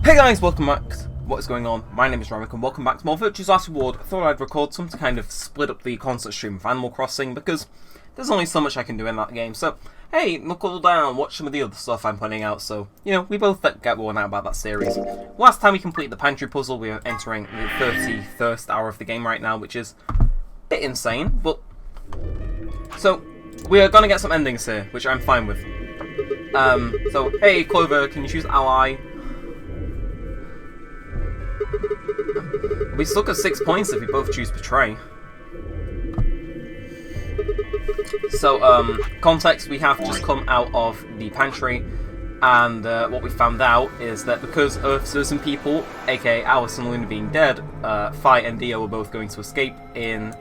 Hey guys, welcome back to What is Going On? My name is Neremik and welcome back to more Virtue's Last Reward. I thought I'd record some to kind of split up the constant stream of Animal Crossing because there's only so much I can do in that game. So, hey, knuckle down, watch some of the other stuff I'm putting out so, you know, we both get worn out about that series. Last time we completed the pantry puzzle, we are entering the 31st hour of the game right now, which is a bit insane, but... So, we are gonna get some endings here, which I'm fine with. So, hey Clover, can you choose ally? We still got 6 points if we both choose Betray. So, context, we have just come out of the pantry, and what we found out is that because of certain people, aka Alice and Luna being dead, Fi and Dio are both going to escape in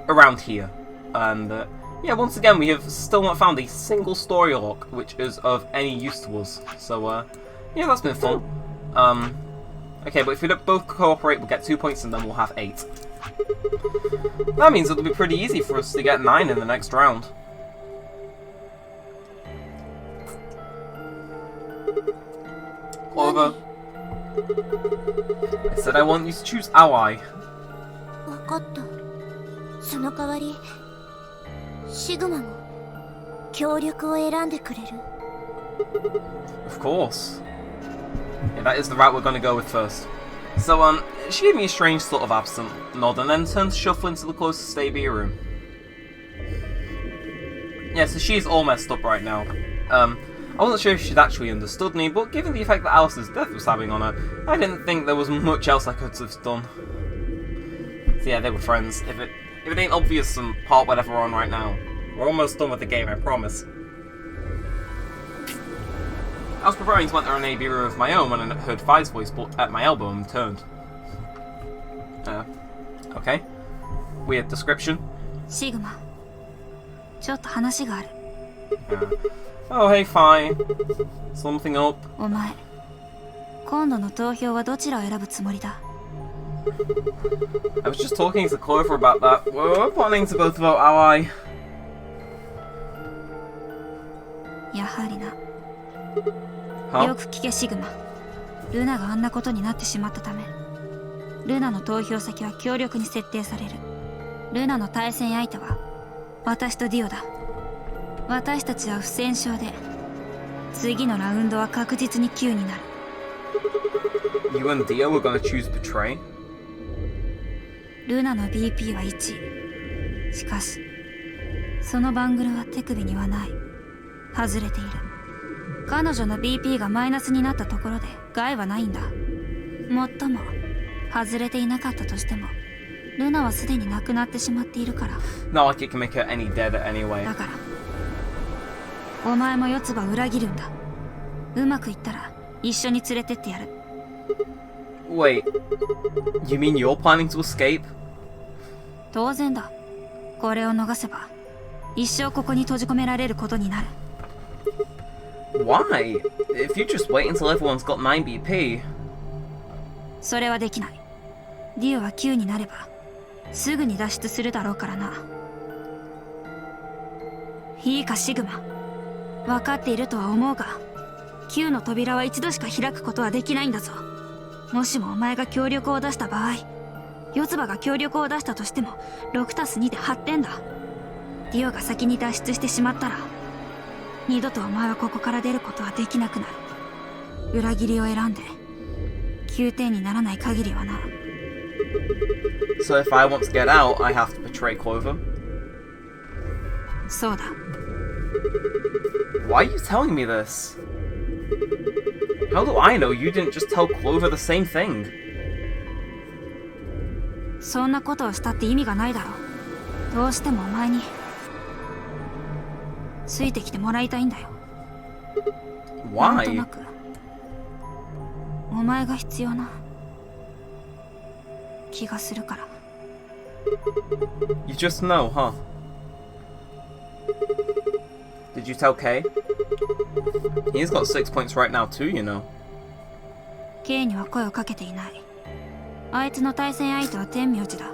around here. And, yeah, once again, we have still not found a single story log which is of any use to us. So, yeah, that's been fun. Okay, but if we don't both cooperate, we'll get 2 points and then we'll have 8. That means it'll be pretty easy for us to get 9 in the next round. Clover. I said I want you to choose ally. Of course. Yeah, that is the route we're going to go with first. So, she gave me a strange sort of absent nod and then turned to shuffle into the closest AB room. Yeah, so she's all messed up right now. I wasn't sure if she'd actually understood me, but given the effect that Alice's death was having on her, I didn't think there was much else I could have done. So yeah, they were friends. If it ain't obvious from part whatever we're on right now, we're almost done with the game, I promise. I was preparing to enter an AB room of my own when I heard Fi's voice at my elbow and turned. Okay. Weird description. Sigma. Oh, hey, Fi. Something up. I was just talking to Clover about that. We're planning to both vote ally. Huh? よく聞けシグマ。ルナがあんなことになってしまったため、ルナの投票先は強力に設定される。ルナの対戦相手は私とディオだ。私たちは不戦勝で、次のラウンドは確実に9になる。You and Dio were gonna choose Betray? ルナの BP は1。しかし、そのバングルは手首にはない。外れている。彼女の BP がマイナスになったところで害はないんだ。もっとも外れていなかったとしてもルナはすでに亡くなってしまっているから。 Not like it can make her any deader anyway. だからお前も四つ葉を裏切るんだ。うまくいったら一緒に連れてってやる。 Wait, you mean you're planning to escape? 当然だ。これを逃せば一生ここに閉じ込められることになる。Why? If you just wait until everyone's got 9 BP. それはできない。ディオは9になればすぐに脱出するだろうからな。いいかシグマ。分かっているとは思うが、9の扉は一度しか開くことはできないんだぞ。もしもお前が協力を出した場合、四つ葉が協力を出したとしても 6+2 で8点だ。ディオが先に脱出してしまったら二度とお前はここから出ることはできなくなる。裏切りを選んで9点にならない限りはな。 So if I want to get out, I have to betray Clover? そうだ。 Why are you telling me this? How do I know you didn't just tell Clover the same thing? そんなことをしたって意味がないだろう。どうしてもお前についてきてもらいたいんだよ。 Why? なんとなくお前が必要な気がするから。 You just know, huh? Did you tell Kay? He's got 6 points right now too, you know. Kay には声をかけていない。あいつの対戦相手は天明寺だ。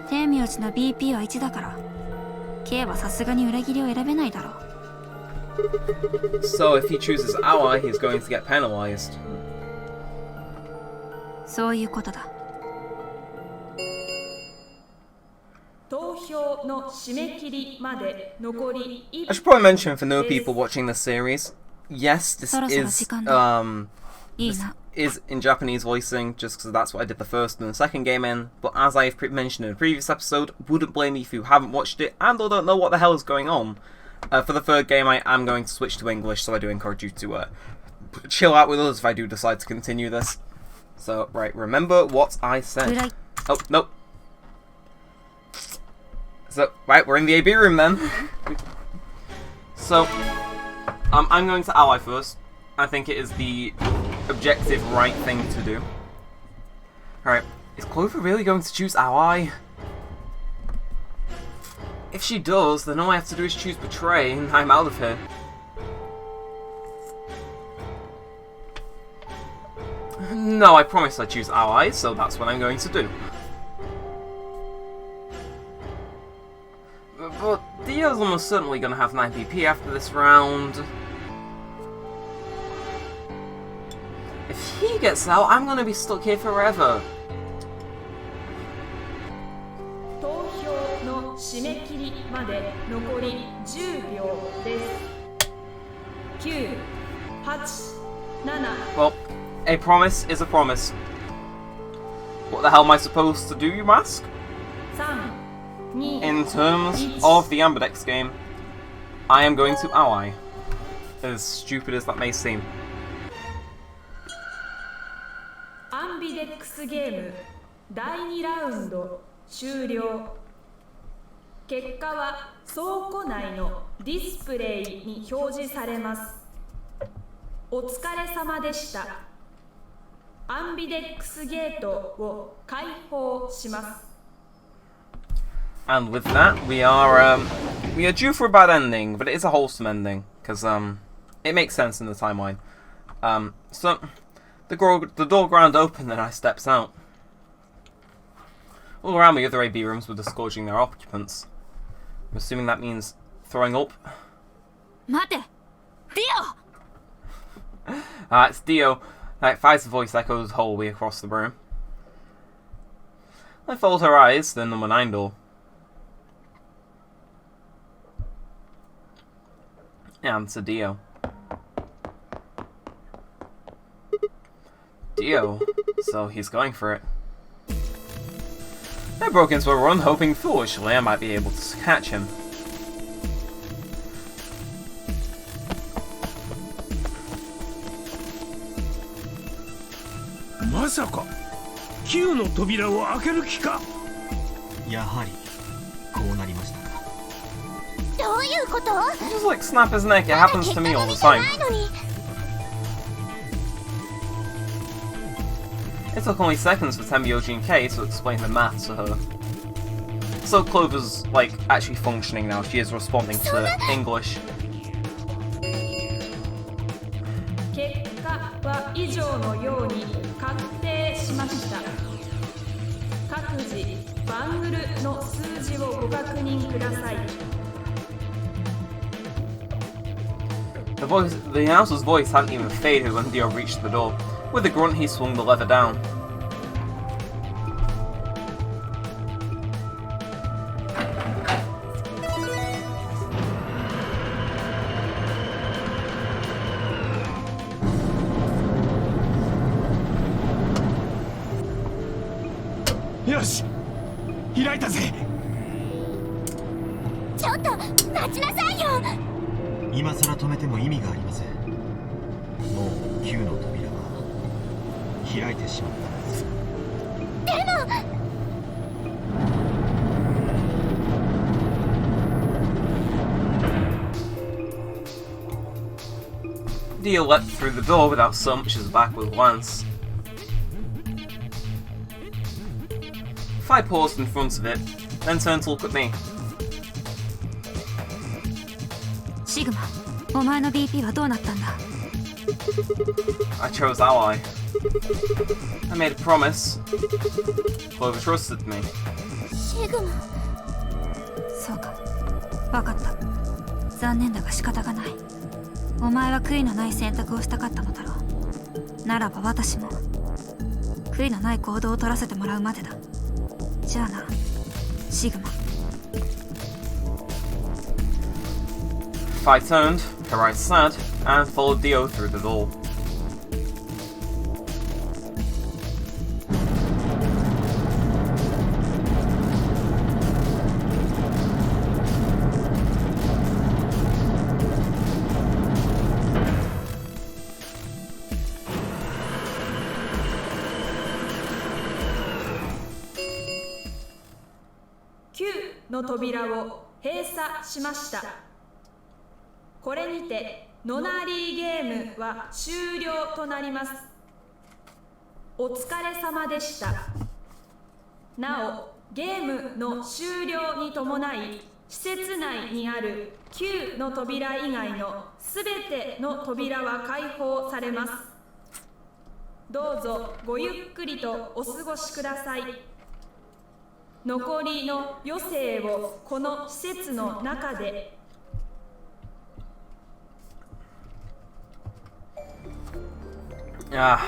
天明寺の BP は1だから、Kay はさすがに裏切りを選べないだろう。So if he chooses ally, he's going to get penalized. そういうことだ。 I should probably mention for no people watching this series, yes, this is in Japanese voicing, just because that's what I did the first and the second game in, but as I've mentioned in a previous episode, wouldn't blame me if you haven't watched it and or don't know what the hell is going on. For the third game, I am going to switch to English, so I do encourage you to chill out with us if I do decide to continue this. So, right, remember what I said. Oh, no. So, right, we're in the AB room then. So, I'm going to ally first. I think it is the objective right thing to do. Alright, is Clover really going to choose ally? If she does, then all I have to do is choose betray and I'm out of here. No, I promised I'd choose ally, so that's what I'm going to do. But Dio's almost certainly going to have 9 PP after this round. If he gets out, I'm going to be stuck here forever. Well, a promise is a promise. What the hell am I supposed to do, you ask? In terms of the Amberdex game, I am going to ally. As stupid as that may seem. Amberdex game, 第2ラウンド終了。結果は倉庫内のディスプレイに表示されます。お疲れ様でした。アンビデックスゲートを開放します。And with that, we are due for a bad ending, but it is a wholesome ending because it makes sense in the timeline. So the door ground open, and I steps out. All around me, other AB rooms were disgorging their occupants. I'm assuming that means throwing up. Mate, Dio. It's Dio. Fire's voice echoes wholly across the room. I followed her eyes, then number 9 door. And to Dio. Dio, so he's going for it. I broke into a run, hoping foolishly I might be able to catch him. Masaka? Q の扉を開ける気か? やはりこうなりましたか。どういうこと? Just like snap his neck, it happens to me all the time. It took only seconds for Tenbyoji and Kei to explain the math to her. So Clover's, like, actually functioning now. She is responding to English. The announcer's voice hadn't even faded when Dio reached the door. With a grunt, he swung the lever down. Yoshi! 開いたぜ! ちょっと待ちなさいよ! 今さら止めても意味がありません。もうQの扉は開いてしまったんです。でも Dio leapt through the door without so much as a backward glance. I paused in front of it, then turned to look at me. Sigma, お前の BP はどうなったんだ? I chose ally. I made a promise. Clover trusted me. Sigma. そうか。わかった。残念だが仕方がない。お前は悔いのない選択をしたかったのだろう。ならば私も。悔悔いのない行動を取らせてもらうまでだ。じゃあな、シグマ。Fi turned, her eyes sad, and followed Dio through the door. Q の扉を閉鎖しました。これにてノナリーゲームは終了となります。お疲れ様でした。なお、ゲームの終了に伴い、施設内にある Q の扉以外のすべての扉は開放されます。どうぞごゆっくりとお過ごしください。残りの余生をこの施設の中で。Man,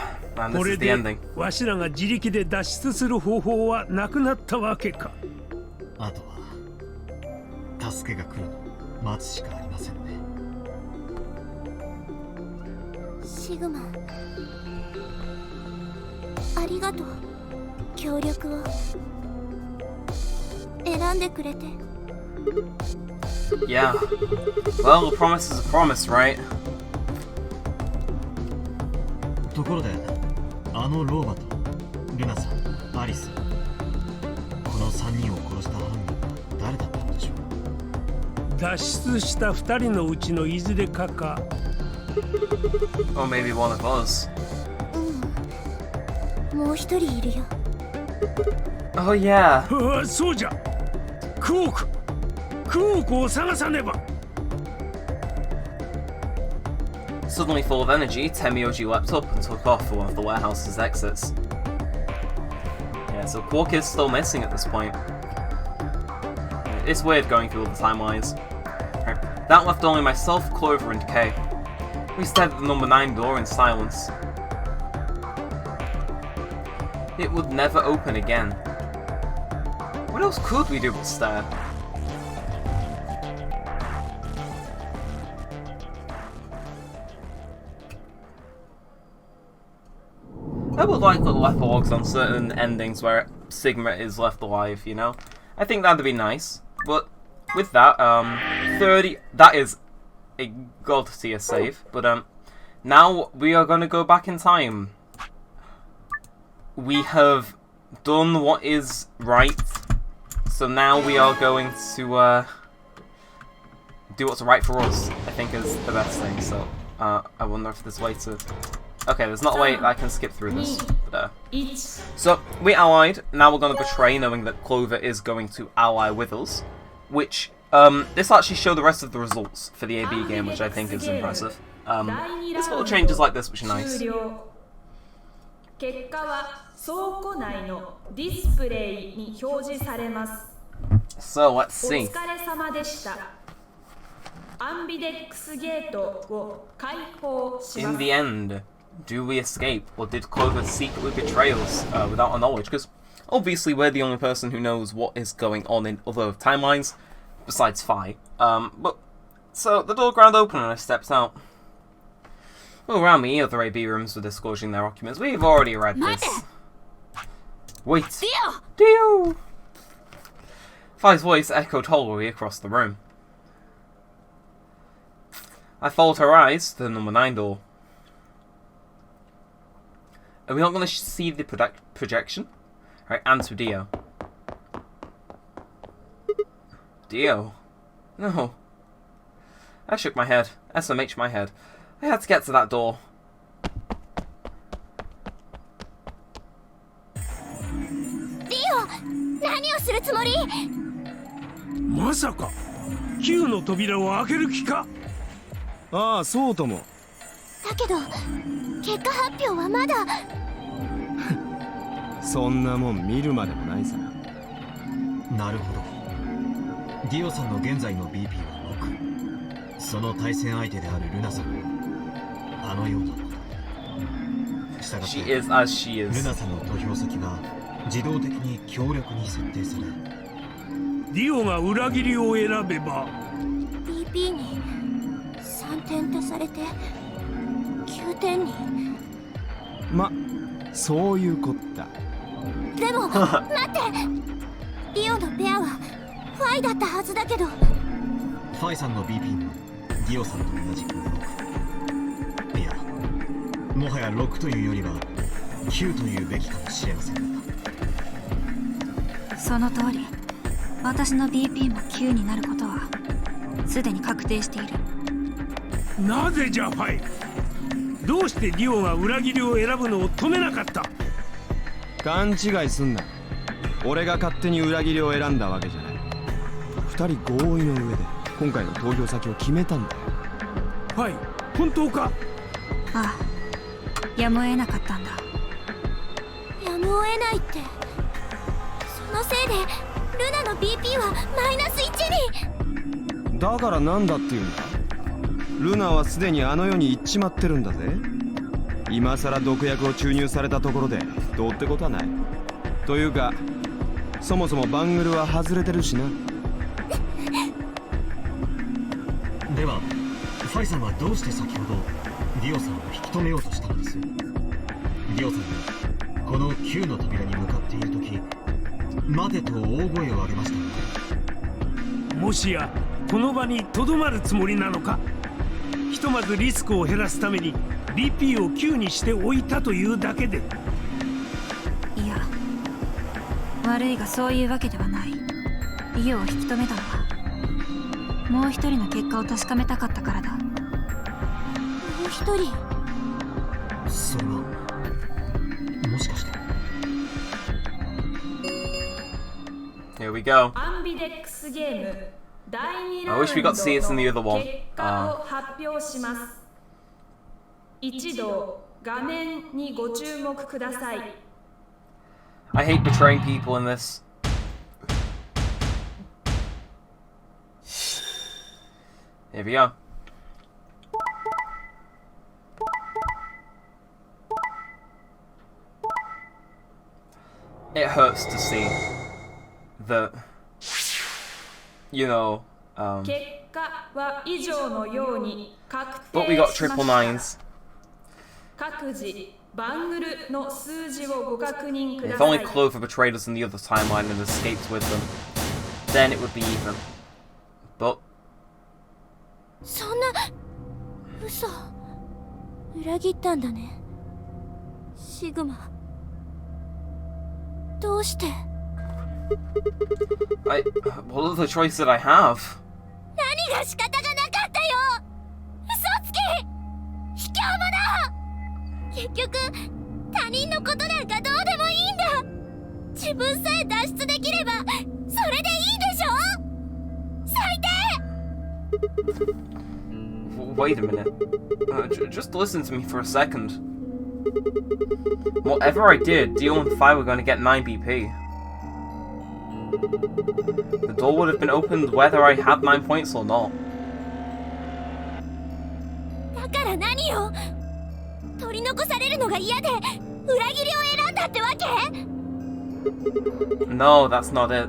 こ this れ is the で ending. わしらが自力で脱出する方法はなくなったわけか。あとは助けが来るのを待つしかありませんね。シグマ、ありがとう。協力を選んでくれて。Yeah. Well, a promise is a promise, right? ところであの老婆とルナさん、アリス、この3人を殺した犯人は誰だったのでしょう。脱出した2人のうちのいずれかか。 Or maybe one of us. もう一人いるよ。Oh yeah. ああ、そうじゃ。クオークを探さねば。Suddenly full of energy, Temioji leapt up and took off for one of the warehouse's exits. Yeah, so Quark is still missing at this point. It's weird going through all the timelines. Right. That left only myself, Clover, and Kay. We stared at the number 9 door in silence. It would never open again. What else could we do but stare? I would like little epilogues on certain endings where Sigma is left alive, you know? I think that'd be nice. But with that, 30, that is a god tier save. But now we are gonna go back in time. We have done what is right. So now we are going to do what's right for us, I think is the best thing. So I wonder if there's a way to... Okay, there's not a way I can skip through this. But, so, we allied, now we're going to betray, knowing that Clover is going to ally with us. Which, this actually showed the rest of the results for the AB game, which I think is impressive. There's little changes like this, which are nice. 結果は倉庫内のディスプレイに表示されます。 So, let's お see. 疲れ様でした。アンビデックスゲートを開放しま In す。 the end, do we escape, or did Clover secretly betray us without our knowledge? Because obviously we're the only person who knows what is going on in other timelines, besides Fi. But so the door ground open and I stepped out. All around me, other AB rooms were disclosing their documents. We've already read this. Wait, Dio! Fi's voice echoed hollowly across the room. I followed her eyes to the number 9 door. Are we not going to see the projection? Right, and to Dio. Dio? No. I shook my head. SMH my head. I had to get to that door. 何をするつもり？まさか Q の扉を開ける気か？ああ、そうとも。だけど結果発表はまだ。そんなもん見るまでもないさ。なるほど。ディオさんの現在の BP は6。その対戦相手であるルナさんはあのようなこと。し She is as she ル is. ナさんの投票先は自動的に強力に設定され、ディオが裏切りを選べば BP に3点足されて9点に。ま、そういうこった。でも待って、ディオのペアはファイだったはずだけど。ファイさんの BP もディオさんと同じく6。いや、もはや6というよりは9というべきかもしれませんが。その通り、私の BP も9になることはすでに確定している。なぜじゃファイ。どうしてディオが裏切りを選ぶのを止めなかった？勘違いすんな。俺が勝手に裏切りを選んだわけじゃない。二人合意の上で今回の投票先を決めたんだ。ファイ、本当か？ああ、やむを得なかったんだ。やむを得ないって、そのせいでルナの BP はマイナス1に。だからなんだっていうんだ。ルナはすでにあの世に行っちまってるんだぜ。今さら毒薬を注入されたところでどうってことはない。というかそもそもバングルは外れてるしな。ではファイさんはどうして先ほどディオさんを引き止めようとしたのです？ディオさんがこの9の扉に向かっている時、待てと大声を上げましたので。もしやこの場にとどまるつもりなのか？ひとまずリスクを減らすために BP を9にしておいたというだけで。いや、悪いがそういうわけではない。リオを引き止めたのはもう一人の結果を確かめたかったからだ。もう一人。それはもしかして。 Here we go. アンビデックスゲーム第2 I ラウン wish we got to see it in the other ド one. の結果を発表します。一同画面にご注目ください。 I hate betraying people in this. Here we go. It hurts to see that, you know, 結果は以上のように確 but we 定 got しま triple した。 nines. 各自バングルの数字をご確認くだ If さ only い。 Clover betrayed us in the other timeline and escaped with them, then it would be even. But そんな嘘。裏切ったんだね、シグマ。どうして？ what other choice did I have? 何が仕方がなかったよ。嘘つき、卑怯者。結局他人のことなんかどうでもいいんだ。自分さえ脱出できればそれでいいでしょ。最低。 Wait a minute. Just listen to me for a second. Whatever I did, Dio and Phi were going to get 9 BP. The door would have been opened whether I had 9 points or not. だから何よ。取り残されるのが嫌で裏切りを選んだってわけ？ No, that's not it.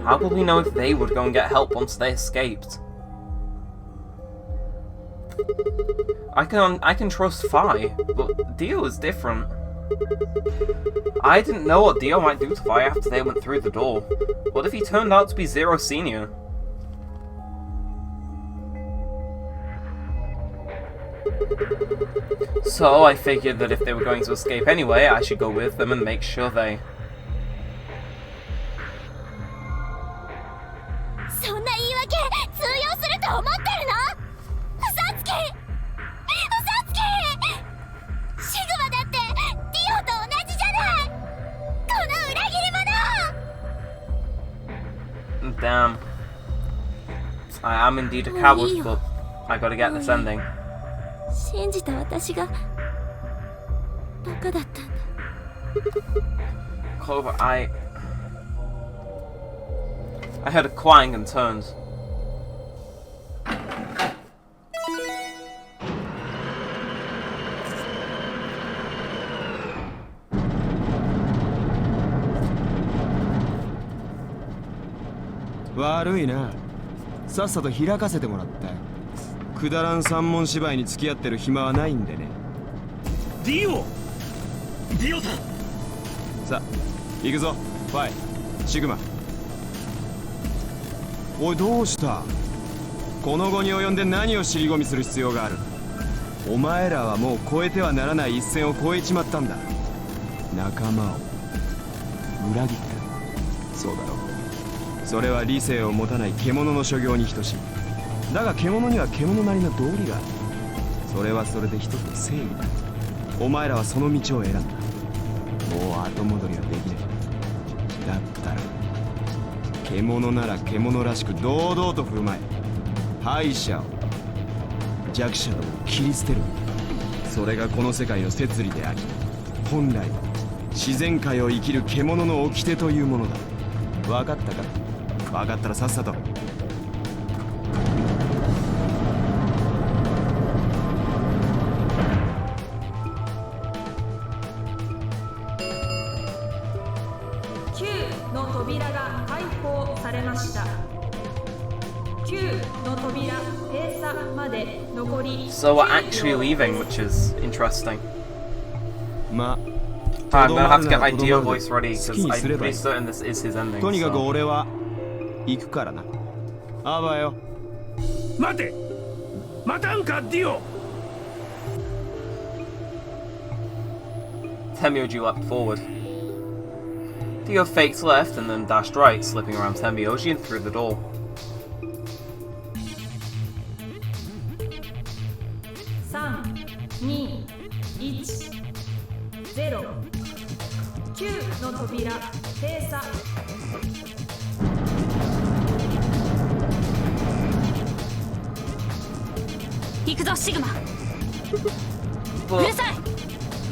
How could we know if they would go and get help once they escaped? I can trust Phi, but Dio is different. I didn't know what Dio might do to Phi after they went through the door. What if he turned out to be Zero Senior? So I figured that if they were going to escape anyway, I should go with them and make sure they... そんな言い訳通用すると思ってるの？嘘つき！嘘つき！シグマだってディオと同じじゃない！この裏切り者！ Damn. I am indeed a coward, but I gotta get this ending. 信じた私がバカだったんだ。 Clover, I heard a clang and turned. 悪いな。さっさと開かせてもらったよ。くだらん三文芝居に付き合ってる暇はないんでね。ディオさん。さあ行くぞ。ファイシグマ。おいどうした。この後に及んで何を尻込みする必要がある。お前らはもう越えてはならない一線を越えちまったんだ。仲間を裏切った。そうだろう。それは理性を持たない獣の所業に等しい。だが獣には獣なりの道理がある。それはそれで一つの正義だ。お前らはその道を選んだ。もう後戻りはできない。だったら獣なら獣らしく堂々と振る舞え。敗者を弱者どもを切り捨てる。それがこの世界の摂理であり、本来自然界を生きる獣の掟というものだ。分かったか。分かったらさっさと。9の扉が開放されました。9の扉閉鎖まで残り So we're actually leaving, which is interesting. ま I'm gonna have to get my Dio voice ready because I'm pretty certain this is his ending. とにかく So. 俺は行くからな。あばよ。待て、待たんかディオ。 Temyoji leapt forward. Dio faked left and then dashed right, slipping around Temyoji and through the door. 3、2、1、0。9の扉閉鎖。行くぞシグマ。うるさ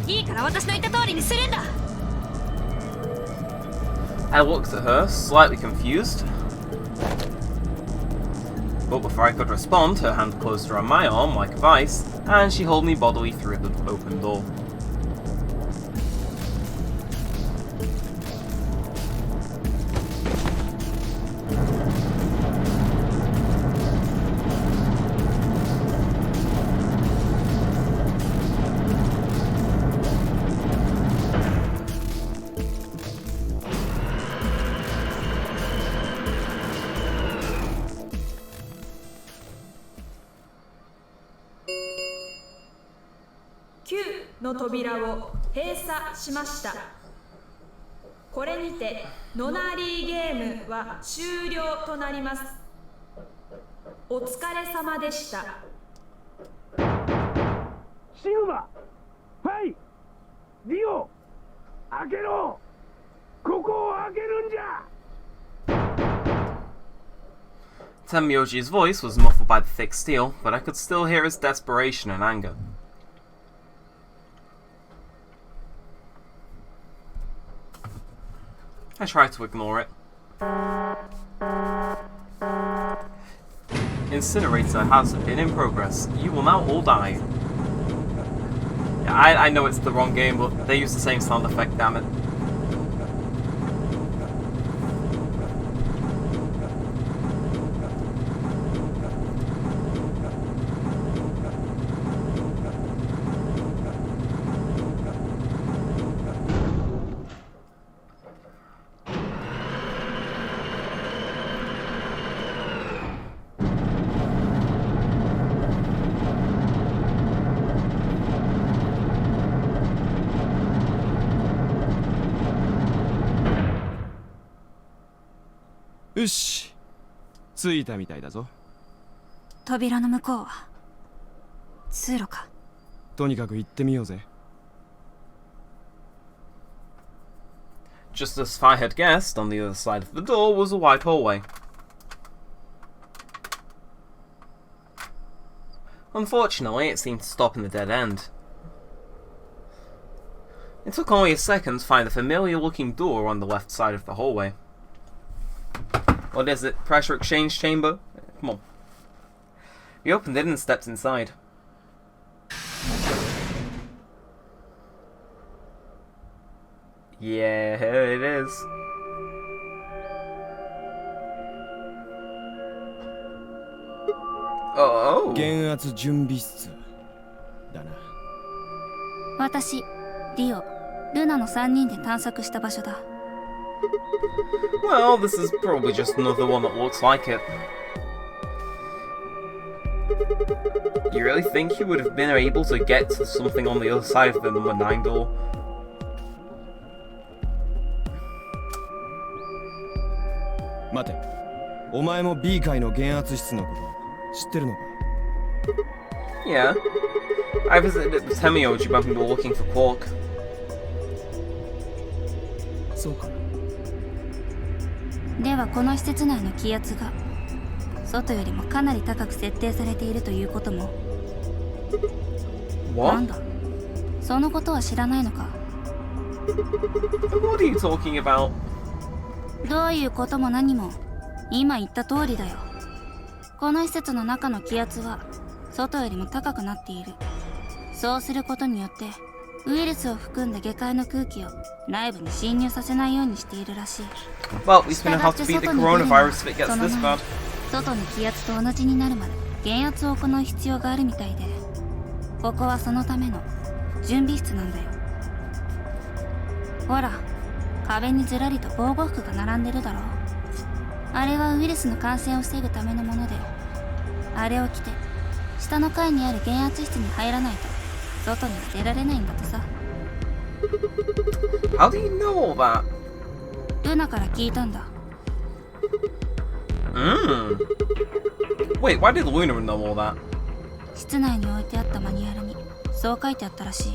い。いいから私の言った通りにするんだ。I looked at her, slightly confused. But before I could respond, her hand closed around my arm like a vice, and she held me bodily through the open door.9の扉を閉鎖しました。これにてノナリーゲームは終了となります。お疲れ様でした。シグマ、ファイ、ディオ、開けろ。ここを開けるんじゃ。 Temyoji's voice was muffled by the thick steel, but I could still hear his desperation and anger. I tried to ignore it. Incinerator has been in progress. You will now all die. Yeah, I know it's the wrong game, but they use the same sound effect, damn it.よし、着いたみたいだぞ。扉の向こうは通路か。とにかく行ってみようぜ。Just as I had guessed, on the other side of the door was a wide hallway. Unfortunately, it seemed to stop in the dead end. It took only a second to find the familiar-looking door on the left side of the hallway. What is it? Pressure exchange chamber? Come on. We opened it and stepped inside. Yeah, here it is. Oh. 減圧準備室だな。私、ディオ、ルナの3人で探索した場所だ。Well, this is probably just another one that looks like it. You really think you would have been able to get to something on the other side of the number 9 door? 待て、お前も B 階の減圧室のこと知ってるのか？ Yeah. I visited it with Temioji when we were looking for Quark. そうか。ではこの施設内の気圧が外よりもかなり高く設定されているということも。な What? んだ、そのことは知らないのか？ What are you talking about? どういうことも何も今言った通りだよ。この施設の中の気圧は外よりも高くなっている。そうすることによってウイルスを含んだ下界の空気を内部に侵入させないようにしているらしい。 Well, at least we know how to beat the coronavirus if it gets this bad. 外の気圧と同じになるまで減圧を行う必要があるみたいで、ここはそのための準備室なんだよ。ほら、壁にずらりと防護服が並んでるだろう。あれはウイルスの感染を防ぐためのもので、あれを着て下の階にある減圧室に入らないと外には出られないんだとさ。 How do you know all that? ルナから聞いたんだ。Wait, why did Luna know all that? 室内に置いてあったマニュアルにそう書いてあったらしい。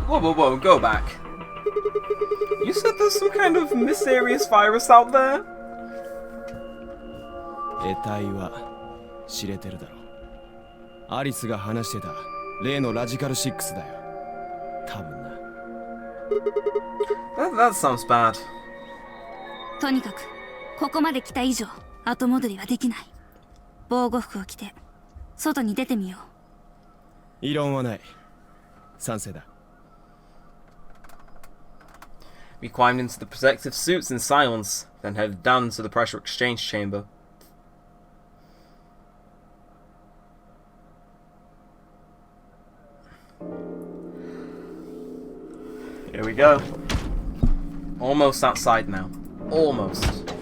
Whoa, whoa, whoa, go back. You said there's some kind of mysterious virus out there? 得体は知れてるだろう。アリスが話してた例のラジカル6だよ。多分な。That sounds bad. とにかくここまで来た以上後戻りはできない。防護服を着て外に出てみよう。異論はない。賛成だ。We climbed into the protective suits in silence, then headed down to the pressure exchange chamber. Here we go. Almost outside now. Almost.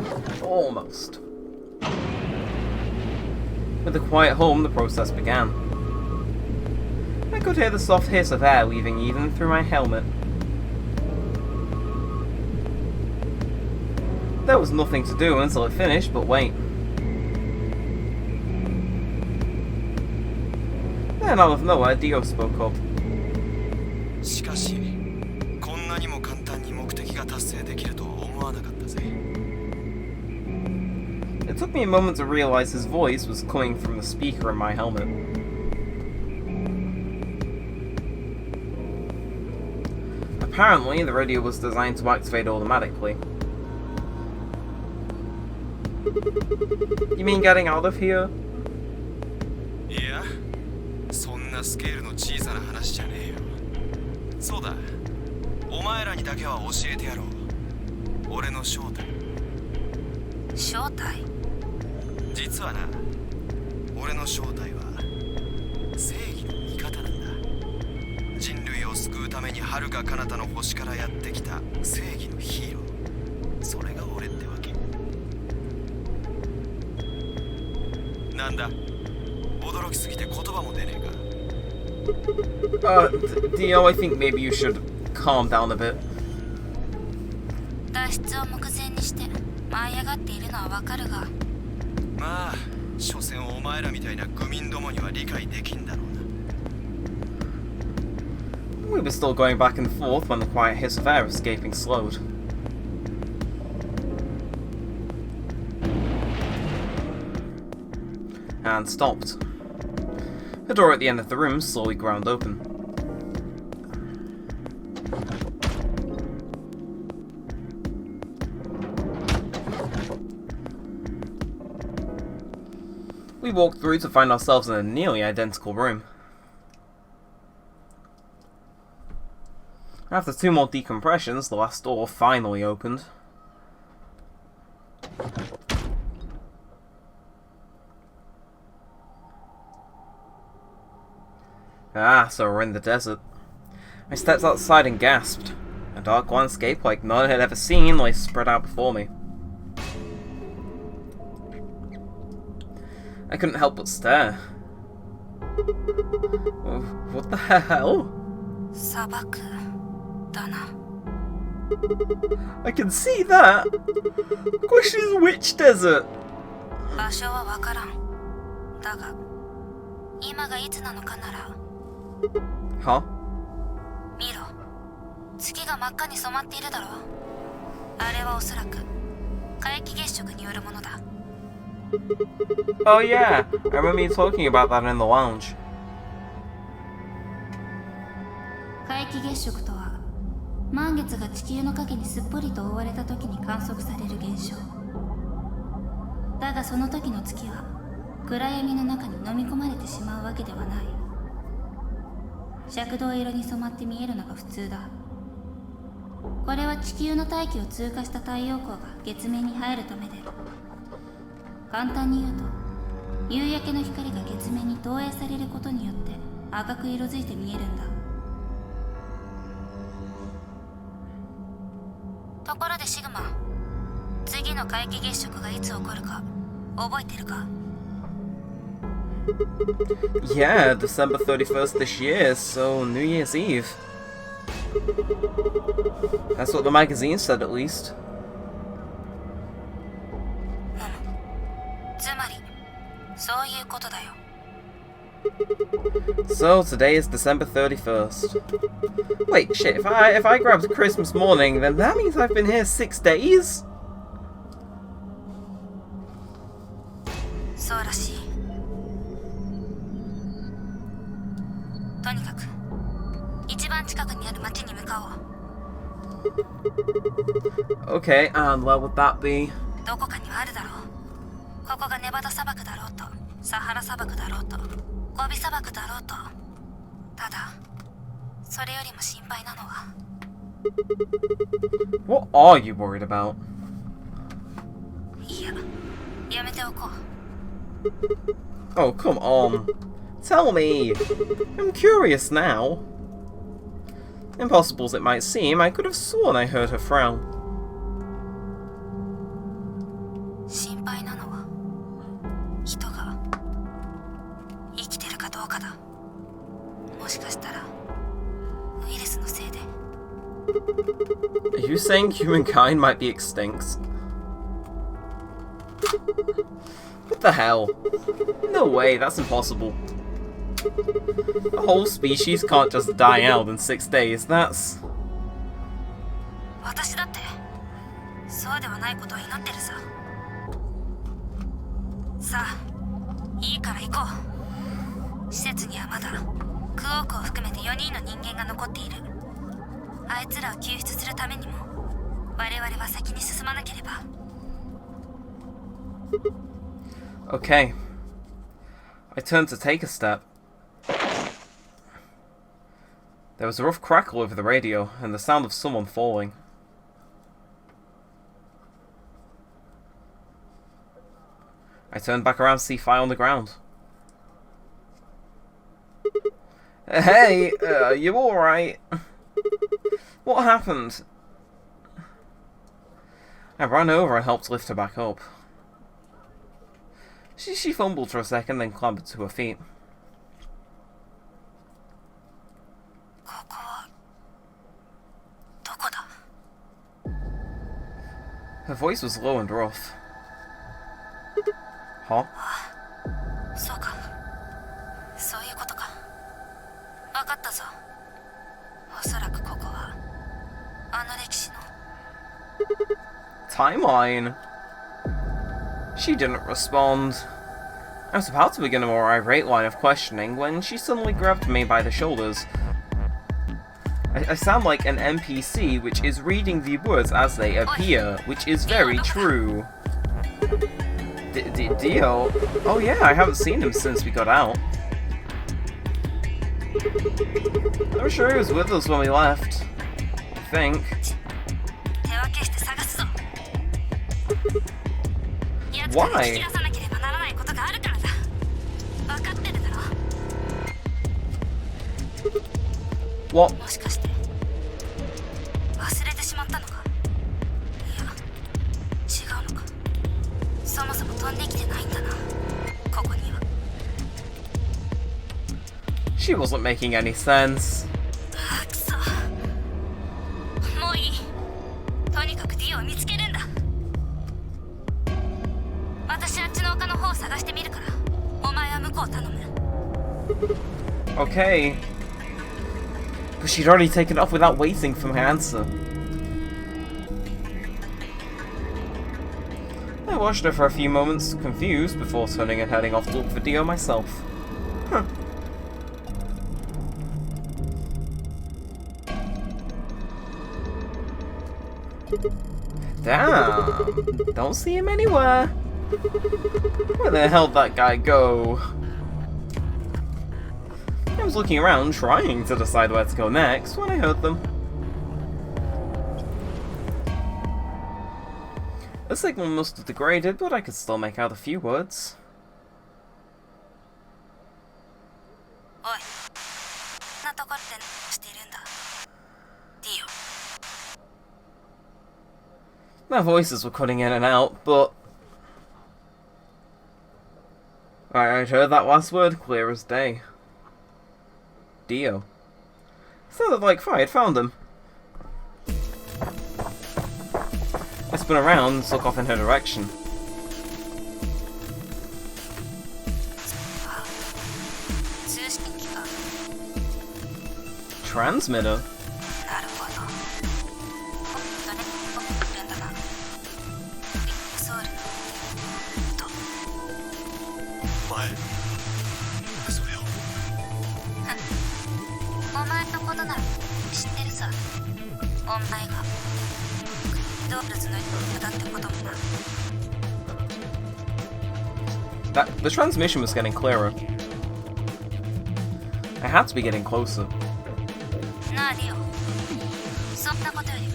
Almost. With a quiet hum, the process began. I could hear the soft hiss of air weaving even through my helmet. There was nothing to do until it finished but wait. Then out of nowhere, Dio spoke up. しかし、こんなにも簡単に目的が達成できるとは思わなかったぜ。It took me a moment to realize his voice was coming from the speaker in my helmet. Apparently, the radio was designed to activate automatically. You mean getting out of here? いや、そんなスケールの小さな話じゃねえよ。そうだ、お前らにだけは教えてやろう。俺の正体。正体？実はな、俺の正体は正義の味方なんだ。人類を救うために遥か彼方の星からやってきた正義のヒーロー。それが俺ってわけ。なんだ、驚きすぎて言葉も出ねえか。Dio, I think maybe you should calm down a bit. 脱出を目前にして舞い上がっているのはわかるが、まあ、所詮お前らみたいな愚民どもには理解できんだろうな。We were still going back and forth when the quiet hiss of air escaping slowed. And stopped. The door at the end of the room slowly ground open. We walked through to find ourselves in a nearly identical room. After 2 more decompressions, the last door finally opened. Ah, so we're in the desert. I stepped outside and gasped. A dark landscape like none I had ever seen lay spread out before me. I couldn't help but stare. What the hell? 砂漠だな。 I can see that! The question is which desert? 場所はわからん。だが、今がいつなのかなら。Huh? 見ろ。月が真っ赤に染まっているだろう。あれはおそらく皆既月食によるものだ。Oh yeah, I remember you talking about that in the lounge. 皆既月食とは、満月が地球の影にすっぽりと覆われた時に観測される現象。だがその時の月は暗闇の中に飲み込まれてしまうわけではない。赤銅色に染まって見えるのが普通だ。これは地球の大気を通過した太陽光が月面に入るためで、簡単に言うと夕焼けの光が月面に投影されることによって赤く色づいて見えるんだ。ところでシグマ、次の皆既月食がいつ起こるか覚えてるか？ Yeah, December 31st this year, so New Year's Eve. That's what the magazine said, at least. つまり、そういうことだよ。 So today is December 31st. Wait, shit, if I grabbed Christmas morning, then that means I've been here 6 days? そうらしい。とにかく、一番近くにある町に向かおう。 Okay, and where would that be? どこかにはあるだろう。ここがネバダ砂漠だろうと、サハラ砂漠だろうと、ゴビ砂漠だろうと。ただ、それよりも心配なのは。What are you worried about? いや、やめておこう。 Oh, come on. Tell me. I'm curious now. Impossible as it might seem, I could have sworn I heard her frown. 心配なのは、人が生きてるかどうかだ。もしかしたら、ウイルスのせいで。 Are you saying humankind might be extinct? What the hell? No way, that's impossible. A whole species can't just die out in 6 days, that's... 私だって、そうではないことを祈ってるさ。さあ、いいから行こう。施設にはまだ、クオークを含めて4人の人間が残っている。あいつらを救出するためにも、我々は先に進まなければ。 Okay. I turned to take a step. There was a rough crackle over the radio, and the sound of someone falling. I turned back around to see fire on the ground. Hey, you alright? What happened? I ran over and helped lift her back up. She fumbled for a second, then clambered to her feet. Her voice was low and rough. Huh? そうか。そういうことか。わかったぞ。おそらくここは、あの歴史の。 Timeline? She didn't respond. I was about to begin a more irate line of questioning when she suddenly grabbed me by the shoulders. I sound like an NPC which is reading the words as they appear, which is very true. Dio? Oh yeah, I haven't seen him since we got out. I'm sure he was with us when we left. I think. Why? What? もしかして忘れてしまったのか。いや違うのか。そもそも飛んできてないんだな、ここには。 She wasn't making any sense. あ、くそ。もういい。とにかくディオを見つけるんだ。私あっちの丘の方を探してみるから、お前は向こう頼む。 Okay. But she'd already taken off without waiting for my answer. I watched her for a few moments, confused, before turning and heading off to look for Dio myself. Huh. Damn! Don't see him anywhere. Where the hell did that guy go? I was looking around, trying to decide where to go next, when I heard them. The signal must have degraded, but I could still make out a few words. おい、なところで何しているんだ、ディオ。 Their voices were cutting in and out, but I heard that last word clear as day. Dio. Sounded like I had found him. I spun around and looked off in her direction. 通信機か。 Transmitter? なるほど。本当に送ってるんだな。ソウルと。前それをお前のことなら知ってるさ。お前がドールズの人だってこともな。 The transmission was getting clearer. I had to be getting closer. なあディオ、そんなことより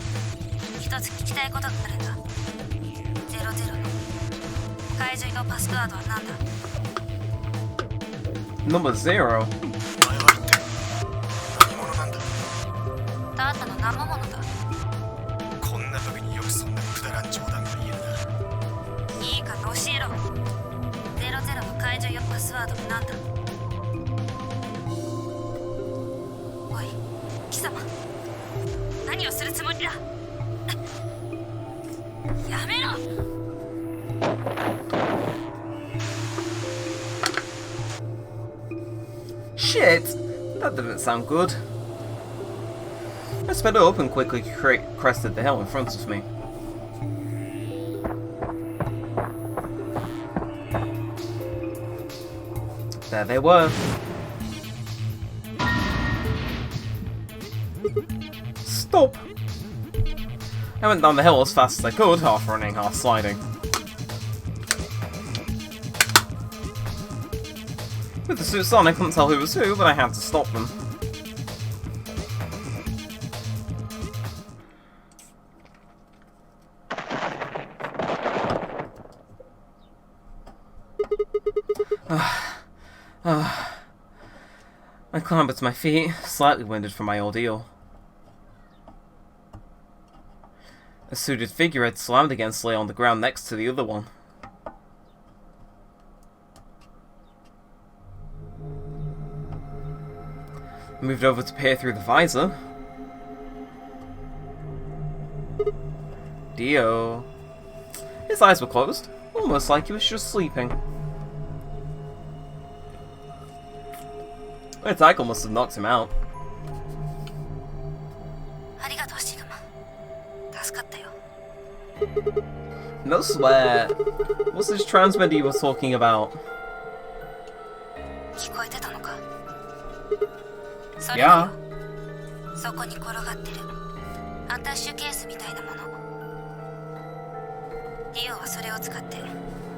一つ聞きたいことがあるんだ。00の解除用パスワードは何だ。 Number 0. 前は一体何者なんだ。ただの生ものだ。こんな時によくそんなくだらん冗談が言えるな。いいから教えろ。00の解除用パスワードは何だ。おい、貴様、何をするつもりだ。やめろ。 Shit! That didn't sound good. I sped up and quickly crested the hill in front of me. There they were. Stop! I went down the hill as fast as I could, half running, half sliding. With the suits on, I couldn't tell who was who, but I had to stop them. I clambered to my feet, slightly winded from my ordeal. A suited figure had slammed against lay on the ground next to the other one. I moved over to peer through the visor. Dio. His eyes were closed, almost like he was just sleeping. The tackle must have knocked him out. ありがとうシグマ。助かったよ。 No swear. What's this transmitter you were talking about? 聞こえてたのか。そ Yeah. れはそこに転がってるアタッシュケースみたいなもの。ディオはそれを使って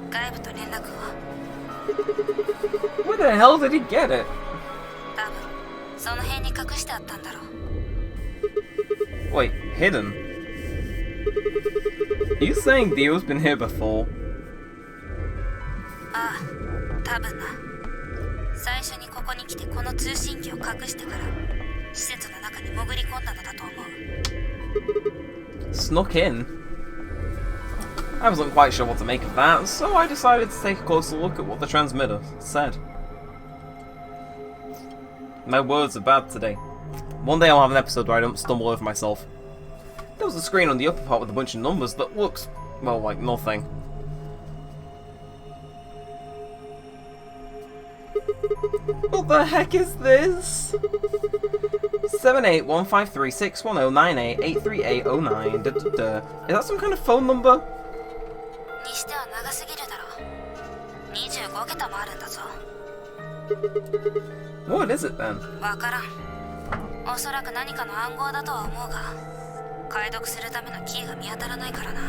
外部と連絡を。 Where the hell did he get it? 多分その辺に隠してあったんだろう。 Wait, hidden? Are you saying Dio's been here before? ああ、多分な。最初にここに来てこの通信機を隠してから施設の中に潜り込んだのだと思う。 Snuck in? I wasn't quite sure what to make of that, so I decided to take a closer look at what the transmitter said. My words are bad today. One day I'll have an episode where I don't stumble over myself. There was a screen on the upper part with a bunch of numbers that looks, well, like nothing. What the heck is this? 7815361098838809. Is that some kind of phone number? にしては長すぎるだろう。25桁もあるんだぞ。 What is it then? わからん。おそらく何かの暗号だとは思うが、解読するためのキーが見当たらないからな。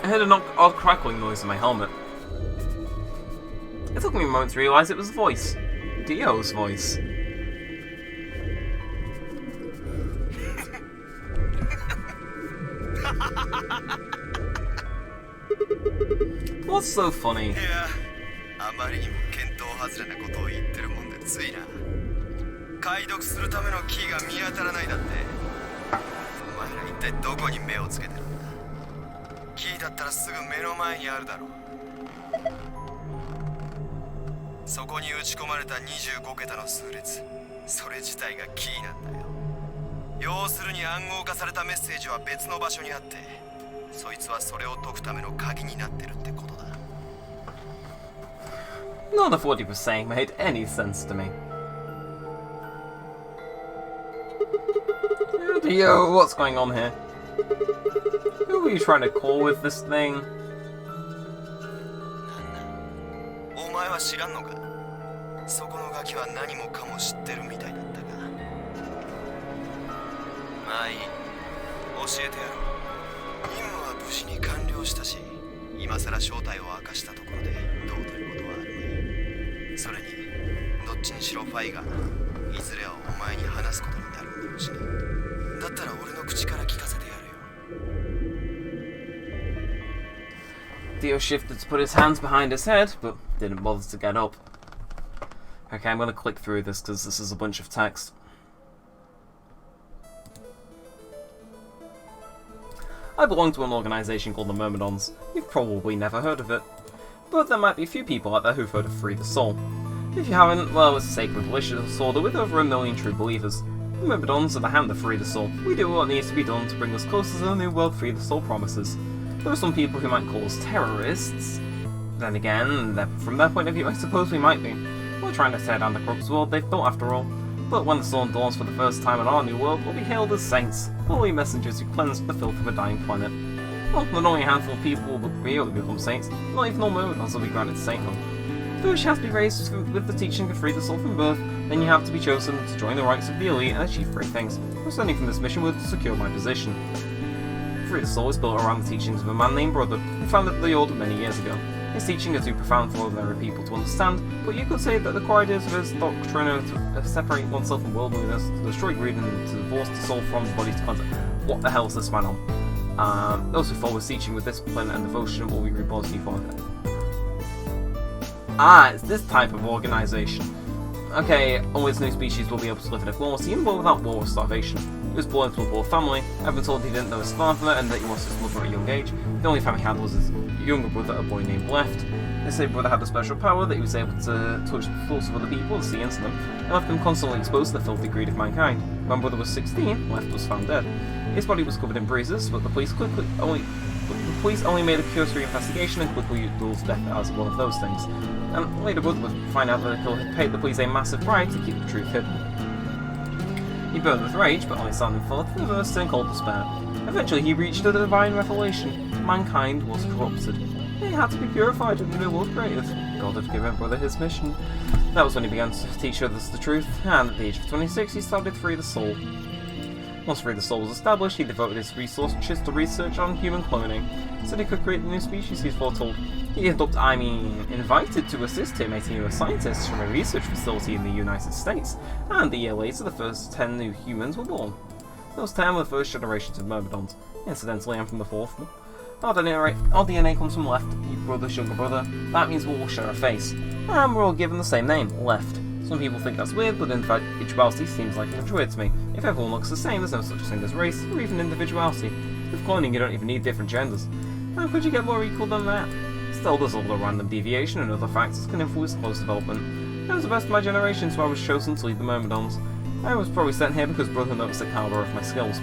I heard an odd crackling noise in my helmet. It took me a moment to realise it was a voice. Dio's voice. What's so funny? いや、あまりにも見当外れなことを言ってるもんでついな。解読するためのキーが見当たらないだって。お前ら一体どこに目をつけてるんだ。キーだったらすぐ目の前にあるだろう。そこに打ち込まれた25桁の数列、それ自体がキーなんだよ。要するに暗号化されたメッセージは別の場所にあって、そいつはそれを解くための鍵になってるってことだ。None of what he was saying made any sense to me. Dio, what's going on here? Who are you trying to call with this thing? お前は知らんのか？そこのガキは何もかも知ってるみたいだったが。まあいい。教えてやろう。任務は無事に完了したし、今さら正体を明かしたところでどうということはあるまい。それに、どっちにしろファイがいずれはお前に話すことになるんだろうしね。だったら俺の口から聞かせてやるよ。Dio shifted to put his hands behind his head, but didn't bother to get up. Okay, I'm going to click through this because this is a bunch of text. I belong to an organisation called the Myrmidons. You've probably never heard of it. But there might be a few people out there who've heard of Free the Soul. If you haven't, well, it's a sacred religious order with over 1 million true believers. The Myrmidons are the hand that free the soul. We do what needs to be done to bring us closer to the new world Free the Soul promises. There are some people who might call us terrorists. Then again, from their point of view, I suppose we might be. We're trying to tear down the Crux world they've built after all. But when the sun dawns for the first time in our new world, we'll be hailed as saints, holy messengers who cleanse the filth of a dying planet. Well, not only a handful of people will really become saints, not even all Myrmidons will be granted sainthood. First you have to be raised with the teaching to free the soul from birth, then you have to be chosen to join the ranks of the elite and achieve great things. Returning from this mission would secure my position. Free the Soul is built around the teachings of a man named Brother, who founded the Order many years ago. His teachings are too profound for ordinary people to understand, but you could say that the core ideas of his doctrine are to separate oneself from worldliness, to destroy greed, and to divorce the soul from the body's concept. What the hell is this man on? Those who follow his teaching with discipline and devotion will be reborn to new form. Ah, it's this type of organisation. Okay, only this new species will be able to live in equality and without war or starvation. He was born into a poor family. I've been told he didn't know his father and that he lost his mother at a young age. The only family he had was his younger brother, a boy named Left. They say brother had a special power that he was able to touch the thoughts of other people and see into them, and left them constantly exposed to the filthy greed of mankind. When brother was 16, Left was found dead. His body was covered in bruises, but the police only made a cursory investigation and quickly ruled death as one of those things. And later brother would find out that he had paid the police a massive bribe to keep the truth hidden. He burned with rage, but only sounding forth reversed in cold despair. Eventually he reached a divine revelation. Mankind was corrupted. They had to be purified and the new world created. God had given brother his mission. That was when he began to teach others the truth, and at the age of 26 he started Free the Soul. Once Free the Soul was established, he devoted his resources to research on human cloning, so he could create the new species he's foretold. He invited to assist him 18 US scientists from a research facility in the United States, and a year later the first 10 new humans were born. Those 10 were the first generations of Myrmidons. Incidentally, I'm from the fourth one. Our DNA comes from Left, your brother's younger brother. That means we'll all share a face. And we're all given the same name, Left. So Some people think that's weird, but individuality seems like it's weird to me. If everyone looks the same, there's no such thing as race, or even individuality. With cloning, you don't even need different genders. How could you get more equal than that? Still, there's all the random deviation and other factors can influence close development. I was the best of my generation, so I was chosen to lead the Myrmidons. I was probably sent here because Brother noticed the caliber of my skills.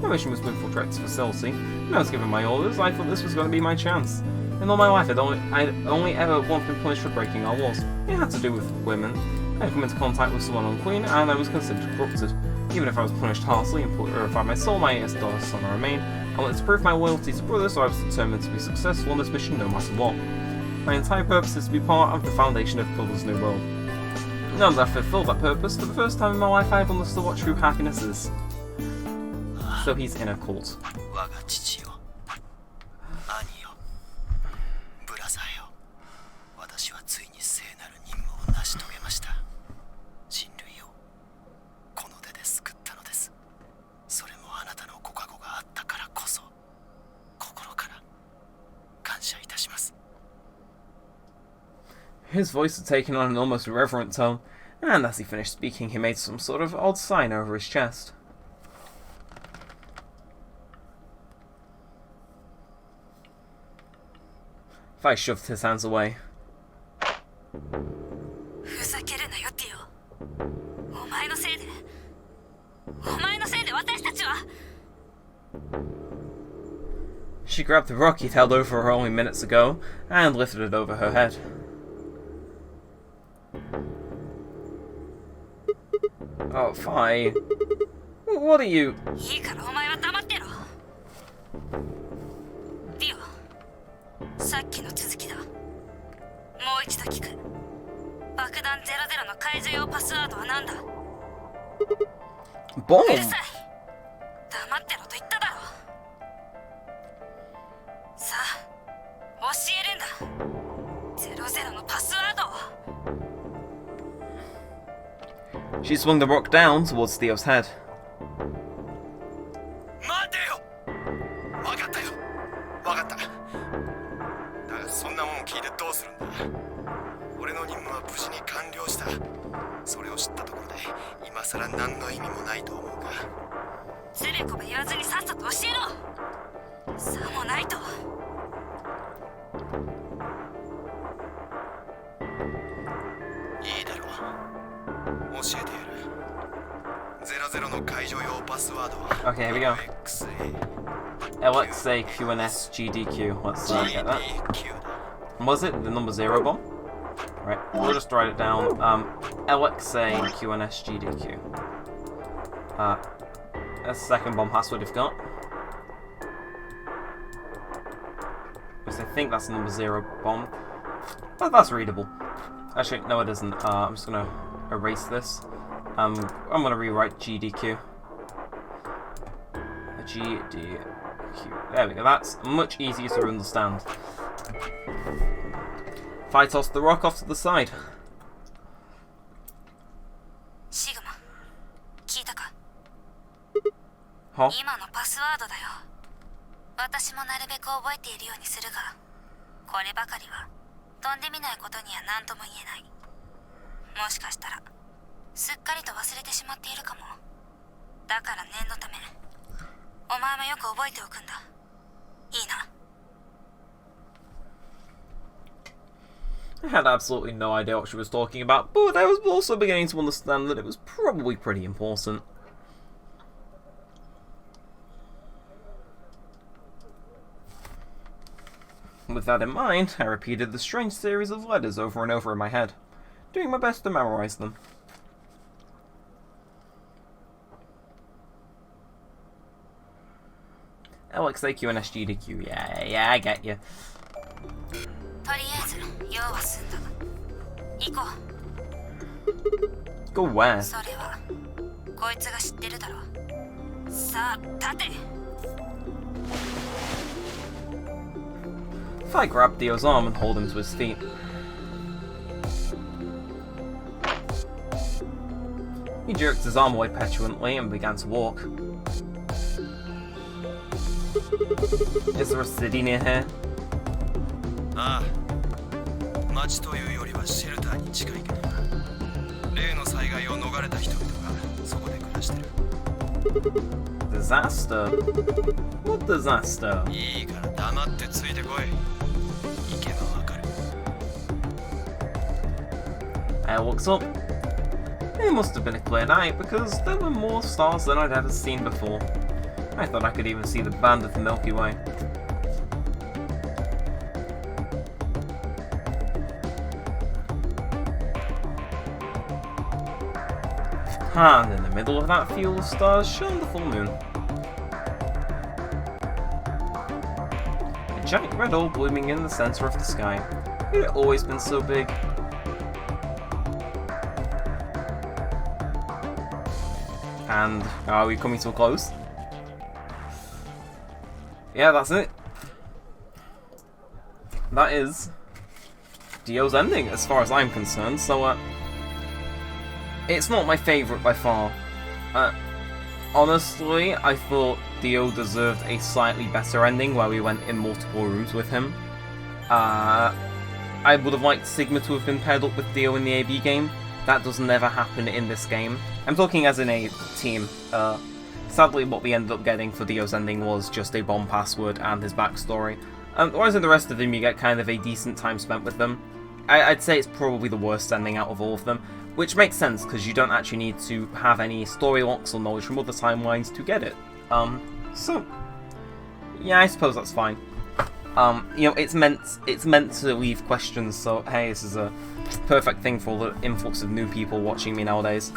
My mission was to infiltrate this facility. When I was given my orders, I thought this was going to be my chance. In all my life, I'd only ever once been punished for breaking our laws. It had to do with women. I had come into contact with someone unclean, and I was considered corrupted. Even if I was punished harshly and purified my soul, my son remain. I wanted to prove my loyalty to Brother, so I was determined to be successful in this mission no matter what. My entire purpose is to be part of the foundation of Brother's new world. Now that I've fulfilled that purpose, for the first time in my life, I've understood what true happiness is. So he's in a cult. His voice had taken on an almost reverent tone, and as he finished speaking, he made some sort of odd sign over his chest. Fai shoved his hands away. She grabbed the rock he'd held over her only minutes ago, and lifted it over her head. Oh, Fai. What are you... Bomb! She swung the rock down towards Theo's head. Okay, here we go. LXA QNS GDQ. Let's get that. Was it the number 0 bomb? Right, we'll just write it down. LXA QNS GDQ. That's the second bomb password we've got. Because I think that's the number 0 bomb. But that's readable. Actually, no it isn't. I'm just gonna erase this. I'm gonna rewrite GDQ. GDQ. There we go. That's much easier to understand. Fai tossed the rock off to the side. Huh? I had absolutely no idea what she was talking about, but I was also beginning to understand that it was probably pretty important. With that in mind, I repeated the strange series of letters over and over in my head, doing my best to memorize them. LXAQ and SGDQ, yeah, I get you. Go where? If I grabbed Theo's arm and hold him to his feet. He jerked his arm away petulantly and began to walk. Is there a city near here? 災を逃れた人々がそこで暮らしてる。 Disaster? What disaster? いいから黙ってついてこい。行けばわかる。 I looked up. It must have been a clear night because there were more stars than I'd ever seen before. I thought I could even see the band of the Milky Way. And in the middle of that field of stars shone the full moon. A giant red orb blooming in the centre of the sky. It had always been so big. And are we coming to a close? Yeah, that's it. That is Dio's ending, as far as I'm concerned. So, it's not my favourite by far. Honestly, I thought Dio deserved a slightly better ending where we went in multiple routes with him. I would have liked Sigma to have been paired up with Dio in the AB game. That does never happen in this game. I'm talking as in a team. Sadly, what we ended up getting for Dio's ending was just a bomb password and his backstory. Whereas in the rest of them, you get kind of a decent time spent with them. I'd say it's probably the worst ending out of all of them, which makes sense because you don't actually need to have any story locks or knowledge from other timelines to get it. So yeah, I suppose that's fine. You know, it's meant to leave questions. So hey, this is a perfect thing for all the influx of new people watching me nowadays.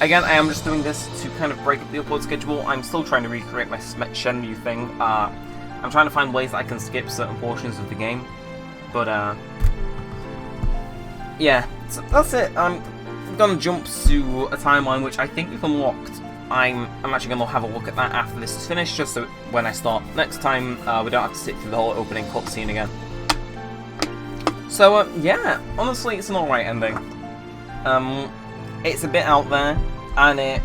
Again, I am just doing this to kind of break up the upload schedule. I'm still trying to recreate my Shenmue thing. I'm trying to find ways that I can skip certain portions of the game, but yeah, so that's it. I'm gonna jump to a timeline which I think we've unlocked. I'm actually gonna have a look at that after this is finished, just so when I start next time, we don't have to sit through the whole opening cutscene again. So yeah, honestly, it's an alright ending. It's a bit out there, and it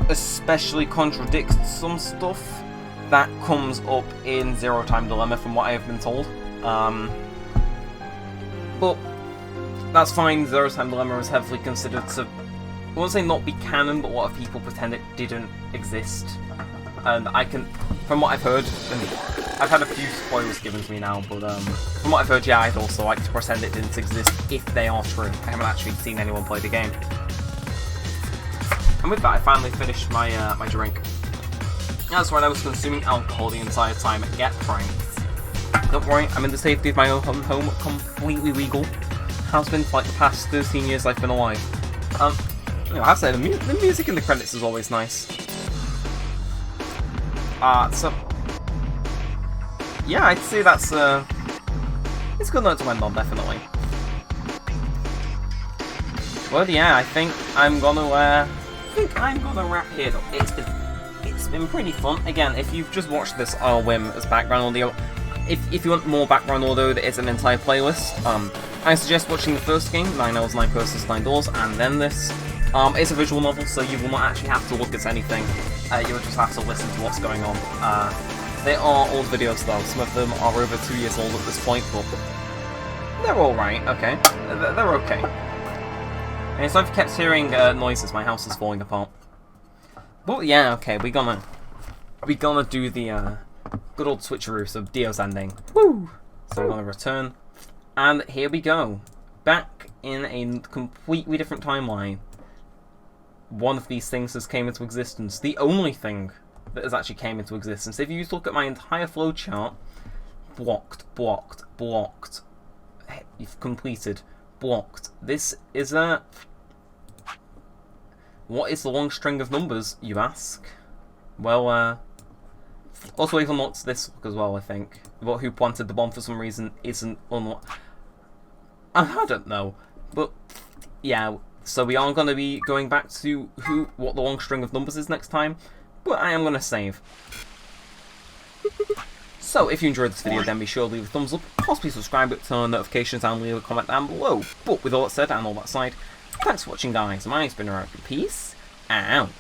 especially contradicts some stuff that comes up in Zero Time Dilemma from what I have been told. But that's fine. Zero Time Dilemma is heavily considered to, I won't say not be canon, but a lot of people pretend it didn't exist. And I can, from what I've heard, and I've had a few spoilers given to me now, but from what I've heard, yeah, I'd also like to pretend it didn't exist if they are true. I haven't actually seen anyone play the game. And with that, I finally finished my my drink. That's right, I was consuming alcohol the entire time. Get pranked. Don't worry, I'm in the safety of my own home, completely legal. Has been for like the past 13 years I've been alive. You know, I have to say, the music in the credits is always nice. So yeah, I'd say that's it's a good note to end on, definitely. Well, yeah, I think I'm gonna wrap here. It's been pretty fun. Again, if you've just watched this whim as background audio, if you want more background audio, there is an entire playlist. I suggest watching the first game, 9 Hours, 9 Persons, 9 Doors, and then this. It's a visual novel, so you will not actually have to look at anything. You will just have to listen to what's going on. They are old videos though. Some of them are over 2 years old at this point, but they're alright, okay. They're okay. And so I've kept hearing noises, my house is falling apart. But yeah, okay, we're gonna do the good old switcheroo, so Dio's ending. Woo! So we're gonna return. And here we go. Back in a completely different timeline. One of these things has came into existence. The only thing that has actually came into existence. If you look at my entire flowchart, blocked, blocked, blocked. You've completed, blocked. This is a... What is the long string of numbers, you ask? Well, also we've unlocked this look as well, I think. But who planted the bomb for some reason isn't unlocked. I don't know. But, yeah, so we are going to be going back to what the long string of numbers is next time. But I am going to save. So, if you enjoyed this video, then be sure to leave a thumbs up, possibly subscribe, turn on notifications, and leave a comment down below. But with all that said, and all that aside, thanks for watching, guys. My name's been Neremik. Peace out.